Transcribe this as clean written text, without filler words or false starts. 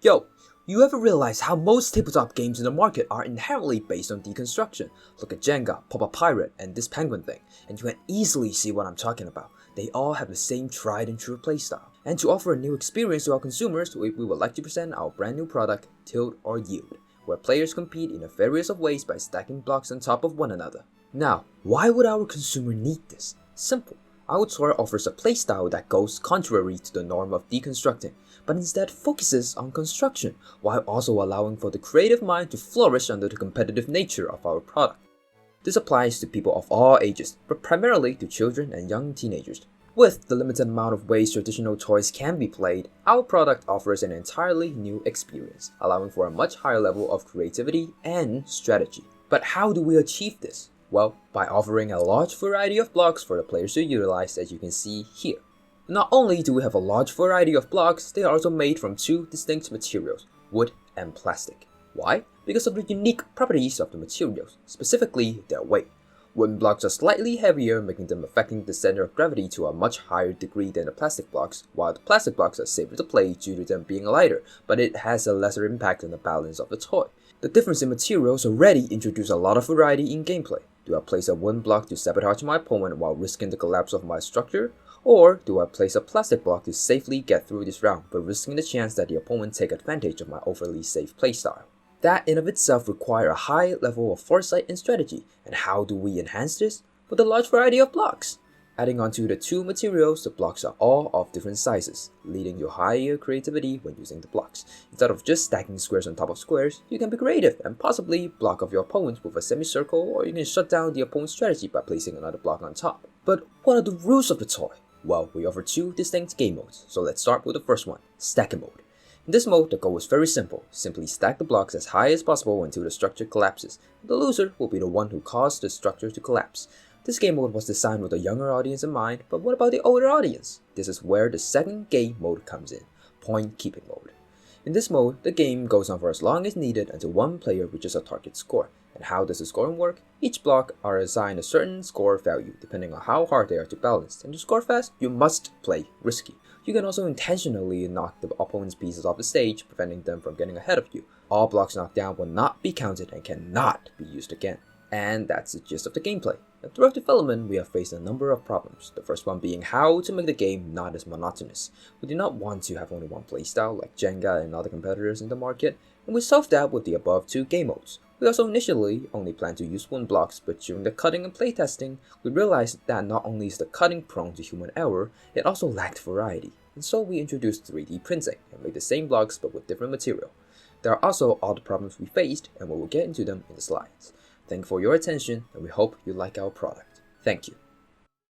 Yo, you ever realize how most tabletop games in the market are inherently based on deconstruction? Look at Jenga, Pop-Up Pirate, and this penguin thing, and you can easily see what I'm talking about. They all have the same tried and true playstyle. And to offer a new experience to our consumers, we would like to present our brand new product, Tilt or Yield, where players compete in a various of ways by stacking blocks on top of one another. Now, why would our consumer need this? Simple. Our toy offers a playstyle that goes contrary to the norm of deconstructing, but instead focuses on construction, while also allowing for the creative mind to flourish under the competitive nature of our product. This applies to people of all ages, but primarily to children and young teenagers. With the limited amount of ways traditional toys can be played, our product offers an entirely new experience, allowing for a much higher level of creativity and strategy. But how do we achieve this? Well, by offering a large variety of blocks for the players to utilize, as you can see here. Not only do we have a large variety of blocks, they are also made from two distinct materials, wood and plastic. Why? Because of the unique properties of the materials, specifically their weight. Wooden blocks are slightly heavier, making them affecting the center of gravity to a much higher degree than the plastic blocks, while the plastic blocks are safer to play due to them being lighter, but it has a lesser impact on the balance of the toy. The difference in materials already introduces a lot of variety in gameplay. Do I place a wooden block to sabotage my opponent while risking the collapse of my structure? Or do I place a plastic block to safely get through this round, but risking the chance that the opponent take advantage of my overly safe playstyle? That in of itself requires a high level of foresight and strategy, and how do we enhance this? With a large variety of blocks. Adding onto the two materials, the blocks are all of different sizes, leading to higher creativity when using the blocks. Instead of just stacking squares on top of squares, you can be creative and possibly block off your opponent with a semicircle, or you can shut down the opponent's strategy by placing another block on top. But what are the rules of the toy? Well, we offer two distinct game modes, so let's start with the first one, Stacking Mode. In this mode, the goal is very simple. Simply stack the blocks as high as possible until the structure collapses. The loser will be the one who caused the structure to collapse. This game mode was designed with a younger audience in mind, but what about the older audience? This is where the second game mode comes in, Point Keeping Mode. In this mode, the game goes on for as long as needed until one player reaches a target score. And how does the scoring work? Each block are assigned a certain score value depending on how hard they are to balance, and to score fast, you must play risky. You can also intentionally knock the opponent's pieces off the stage, preventing them from getting ahead of you. All blocks knocked down will not be counted and cannot be used again. And that's the gist of the gameplay. And throughout development, we have faced a number of problems, the first one being how to make the game not as monotonous. We do not want to have only one playstyle like Jenga and other competitors in the market, and we solved that with the above two game modes. We also initially only planned to use wooden blocks, but during the cutting and playtesting, we realized that not only is the cutting prone to human error, it also lacked variety. And so we introduced 3D printing and made the same blocks but with different material. There are also other problems we faced, and we will get into them in the slides. Thank you for your attention, and we hope you like our product. Thank you.